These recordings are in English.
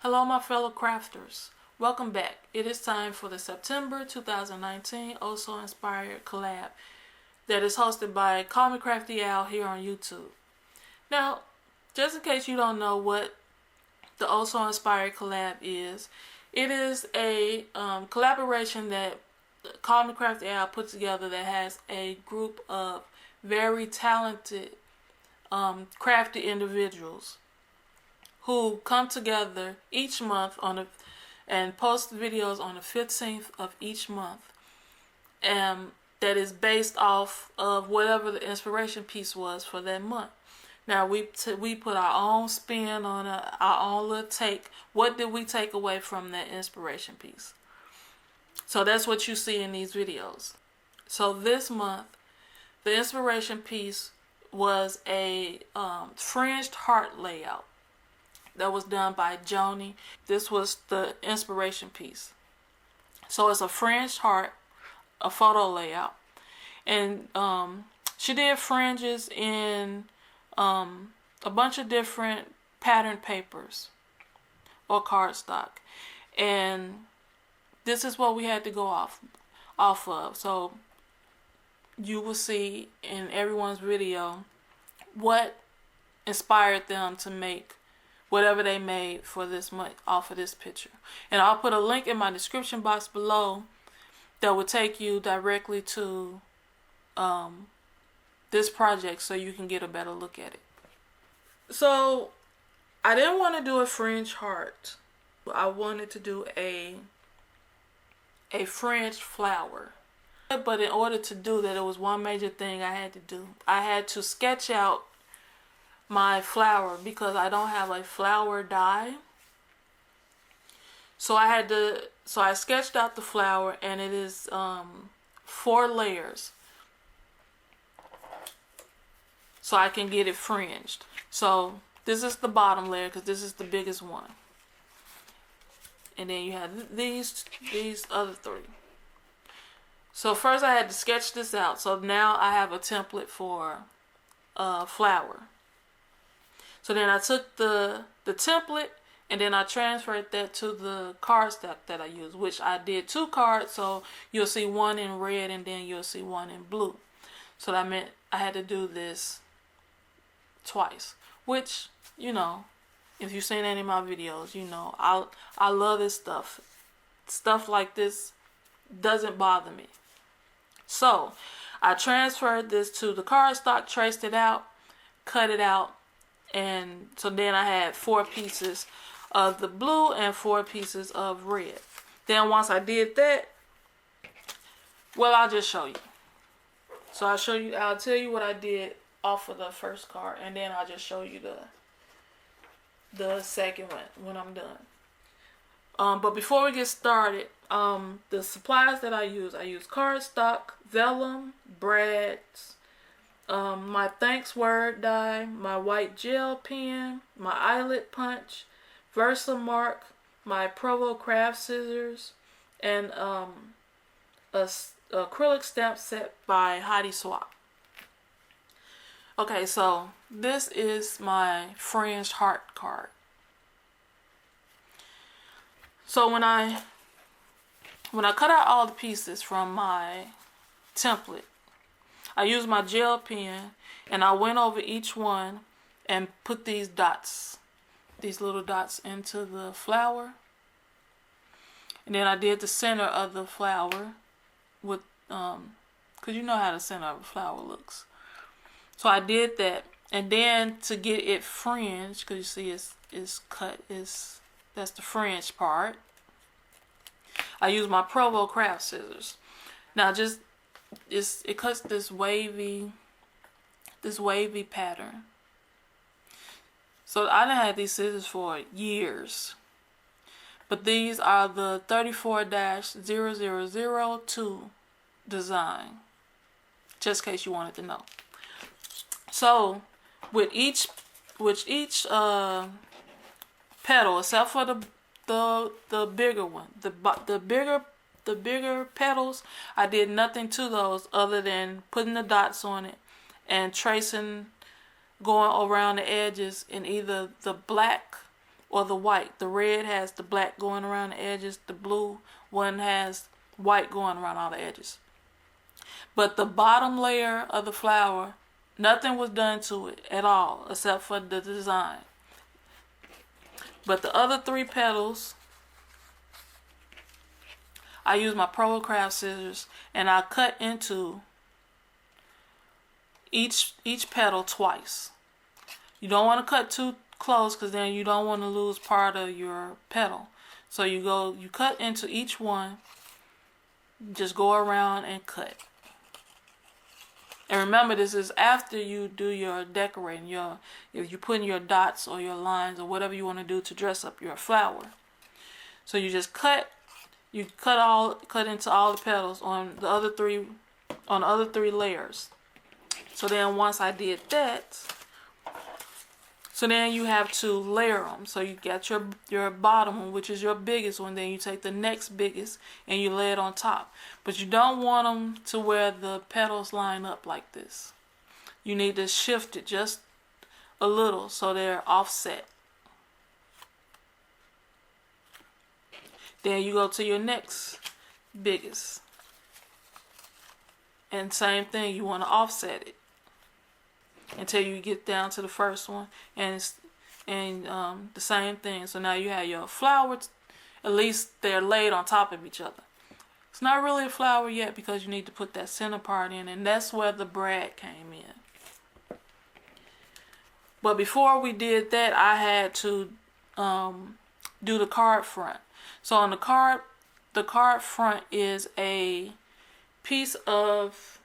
Hello my fellow crafters, welcome back. It is time for the September 2019 Oh So Inspired collab that is hosted by Call Me Crafty here on YouTube. Now, just in case you don't know what the Oh So Inspired collab is, it is a collaboration that Call Me Crafty put together that has a group of very talented crafty individuals who come together each month and post videos on the 15th of each month, and that is based off of whatever the inspiration piece was for that month. Now we put our own spin on it, our own little take. What did we take away from that inspiration piece? So that's what you see in these videos. So this month, the inspiration piece was a fringed heart layout that was done by Joni. This was the inspiration piece. So it's a fringed heart, a photo layout. And she did fringes in a bunch of different pattern papers or cardstock. And this is what we had to go off of. So you will see in everyone's video what inspired them to make whatever they made for this month off of this picture. And I'll put a link in my description box below that will take you directly to this project so you can get a better look at it. So I didn't want to do a fringe heart. I wanted to do a fringed flower. But in order to do that, it was one major thing I had to do. I had to sketch out my flower because I don't have a flower die. So I sketched out the flower, and it is 4 layers. So I can get it fringed. So this is the bottom layer because this is the biggest one. And then you have these other 3. So first I had to sketch this out. So now I have a template for a flower. So then I took the template and then I transferred that to the cardstock that I used, which I did 2 cards. So you'll see one in red and then you'll see one in blue. So that meant I had to do this twice, which, you know, if you've seen any of my videos, you know, I love this stuff. Stuff like this doesn't bother me. So I transferred this to the cardstock, traced it out, cut it out, and so then I had 4 pieces of the blue and 4 pieces of red. Then once I did that, well, I'll just show you. So I'll tell you what I did off of the first card, and then I'll just show you the second one when I'm done. But before we get started, the supplies that I use cardstock, vellum, brads, my thanks word die, my white gel pen, my eyelet punch, Versamark, my Provo craft scissors, and a acrylic stamp set by Heidi Swap. Okay, so this is my fringed heart card. So when I cut out all the pieces from my template, I used my gel pen and I went over each one and put these dots, these little dots into the flower. And then I did the center of the flower with, cause you know how the center of a flower looks. So I did that, and then to get it fringed, cause you see it's cut, that's the fringe part, I use my Provo craft scissors. Now it cuts this wavy pattern. So I done had these scissors for years. But these are the 34-0002 design. Just in case you wanted to know. So with each petal, except for the bigger one, the bigger petals, I did nothing to those other than putting the dots on it and tracing, going around the edges in either the black or the white. The red has the black going around the edges. The blue one has white going around all the edges. But the bottom layer of the flower, nothing was done to it at all except for the design. But the other 3 petals, I use my Pro Craft scissors and I cut into each petal twice. You don't want to cut too close because then you don't want to lose part of your petal. So you cut into each one, just go around and cut. And remember, this is after you do your decorating, if you put in your dots or your lines or whatever you want to do to dress up your flower. So you just cut into all the petals on the other 3 layers. So then once I did that, so then you have to layer them. So you got your bottom one, which is your biggest one. Then you take the next biggest and you lay it on top. But you don't want them to where the petals line up like this. You need to shift it just a little so they're offset. Then you go to your next biggest. And same thing, you want to offset it until you get down to the first one, and the same thing. So now you have your flowers, at least they're laid on top of each other. It's not really a flower yet because you need to put that center part in, and that's where the brad came in. But before we did that, I had to do the card front. So on the card front is a piece of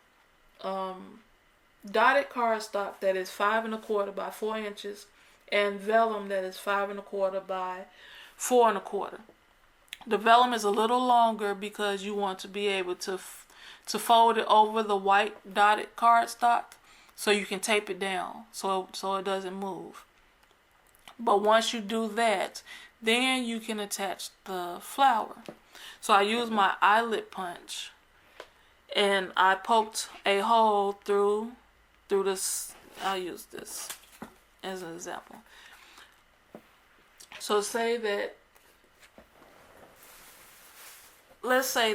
dotted cardstock that is 5 1/4 by 4 inches, and vellum that is 5 1/4 by 4 1/4. The vellum is a little longer because you want to be able to fold it over the white dotted cardstock so you can tape it down so it doesn't move. But once you do that, then you can attach the flower. So I use my eyelet punch and I poked a hole through this. I'll use this as an example. So let's say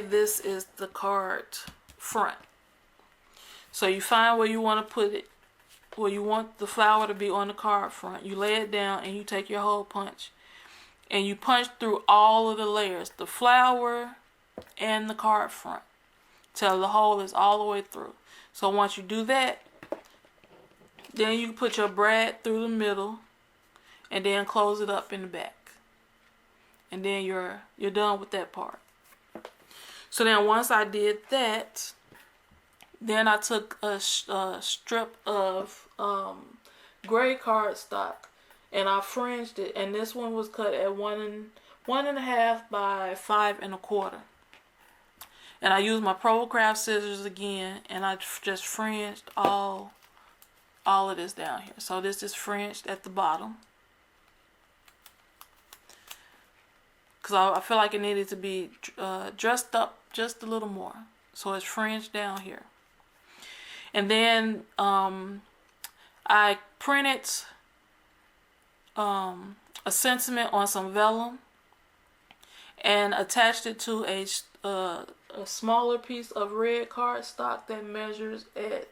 this is the card front. So you find where you want to put it, where you want the flower to be on the card front. You lay it down and you take your hole punch and you punch through all of the layers, the flower and the card front, till the hole is all the way through. So once you do that, then you put your brad through the middle and then close it up in the back. And then you're done with that part. So then once I did that, then I took a strip of gray cardstock and I fringed it, and this one was cut at 1 1/2 by 5 1/4. And I used my Pro Craft scissors again, and I just fringed all of this down here. So this is fringed at the bottom, because I feel like it needed to be dressed up just a little more. So it's fringed down here. And then I printed a sentiment on some vellum and attached it to a smaller piece of red cardstock that measures at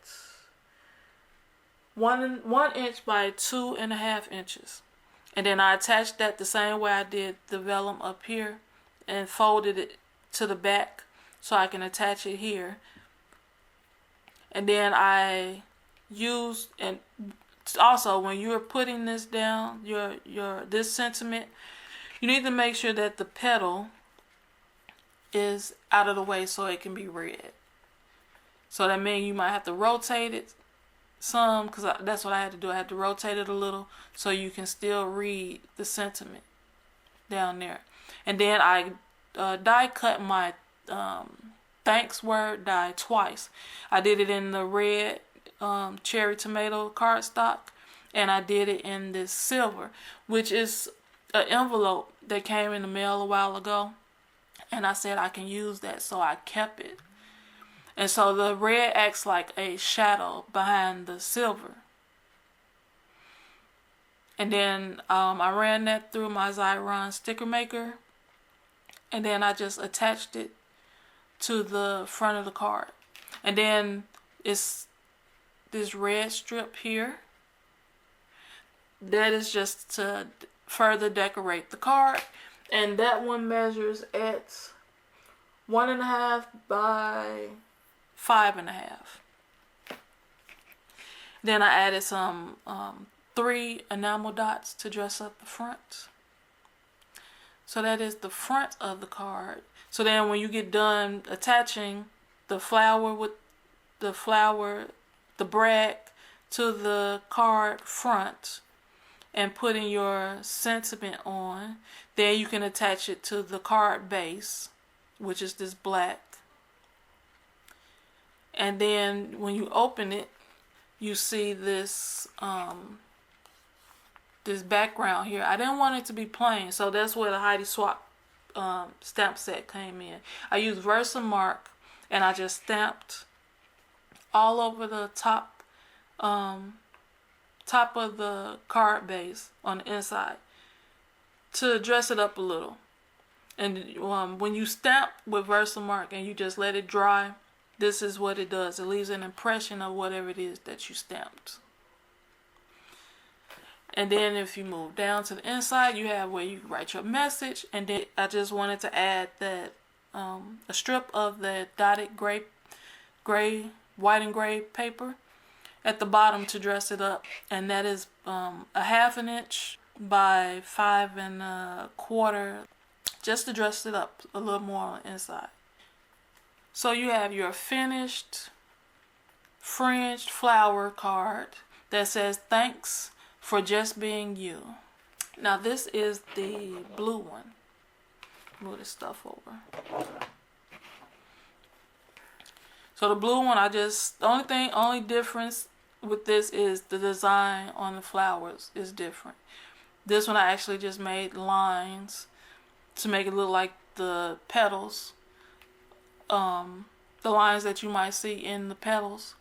1 inch by 2 1/2 inches. And then I attached that the same way I did the vellum up here and folded it to the back so I can attach it here. And then I used, and also when you're putting this down, this sentiment, you need to make sure that the petal is out of the way so it can be read. So that means you might have to rotate it some, because that's what I had to do. I had to rotate it a little so you can still read the sentiment down there. And then I die cut my thanks word die twice. I did it in the red cherry tomato cardstock, and I did it in this silver, which is an envelope that came in the mail a while ago, and I said I can use that, so I kept it. And so the red acts like a shadow behind the silver. And then I ran that through my Xyron sticker maker, and then I just attached it to the front of the card. And then it's this red strip here. That is just to further decorate the card. And that one measures at 1.5 by 5.5. Then I added some 3 enamel dots to dress up the front. So that is the front of the card. So then when you get done attaching the flower with the brag to the card front and putting your sentiment on, then you can attach it to the card base, which is this black. And then when you open it, you see this this background here. I didn't want it to be plain, so that's where the Heidi Swap stamp set came in. I used Versamark, and I just stamped all over the top of the card base on the inside to dress it up a little. And when you stamp with Versamark and you just let it dry, this is what it does. It leaves an impression of whatever it is that you stamped. And then if you move down to the inside, you have where you write your message. And then I just wanted to add that a strip of the dotted white and gray paper at the bottom to dress it up. And that is a 1/2 inch by 5 1/4, just to dress it up a little more on the inside. So you have your finished fringed flower card that says thanks for just being you. Now this is the blue one. Move this stuff over. So the blue one, the only difference with this is the design on the flowers is different. This one I actually just made lines to make it look like the petals. The lines that you might see in the petals,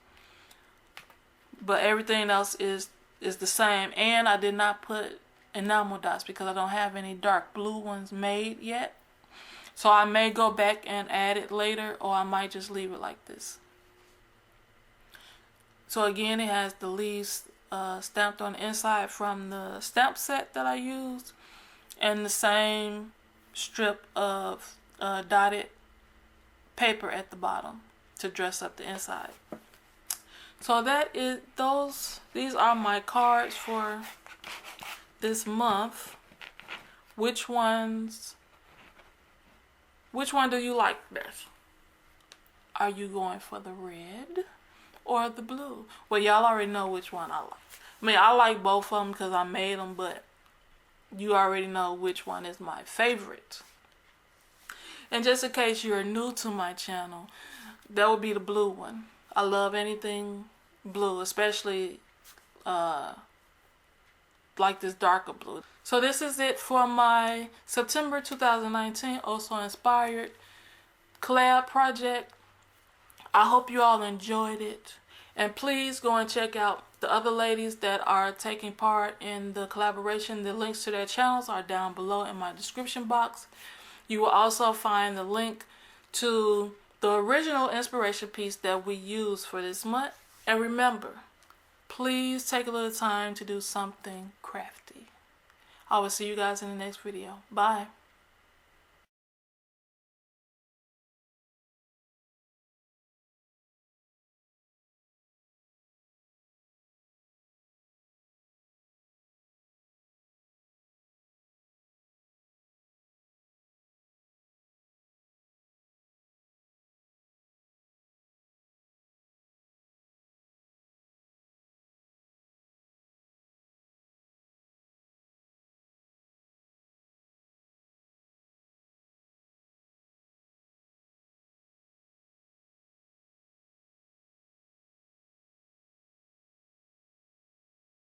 but everything else is the same. And I did not put enamel dots because I don't have any dark blue ones made yet, so I may go back and add it later, or I might just leave it like this. So again, it has the leaves stamped on the inside from the stamp set that I used, and the same strip of dotted paper at the bottom to dress up the inside. So these are my cards for this month. Which one do you like best? Are you going for the red or the blue? Well, y'all already know which one I like. I mean, I like both of them because I made them, but you already know which one is my favorite. And just in case you're new to my channel, that would be the blue one. I love anything blue, especially like this darker blue. So this is it for my September 2019 Also Inspired collab project. I hope you all enjoyed it. And please go and check out the other ladies that are taking part in the collaboration. The links to their channels are down below in my description box. You will also find the link to the original inspiration piece that we used for this month. And remember, please take a little time to do something crafty. I will see you guys in the next video. Bye.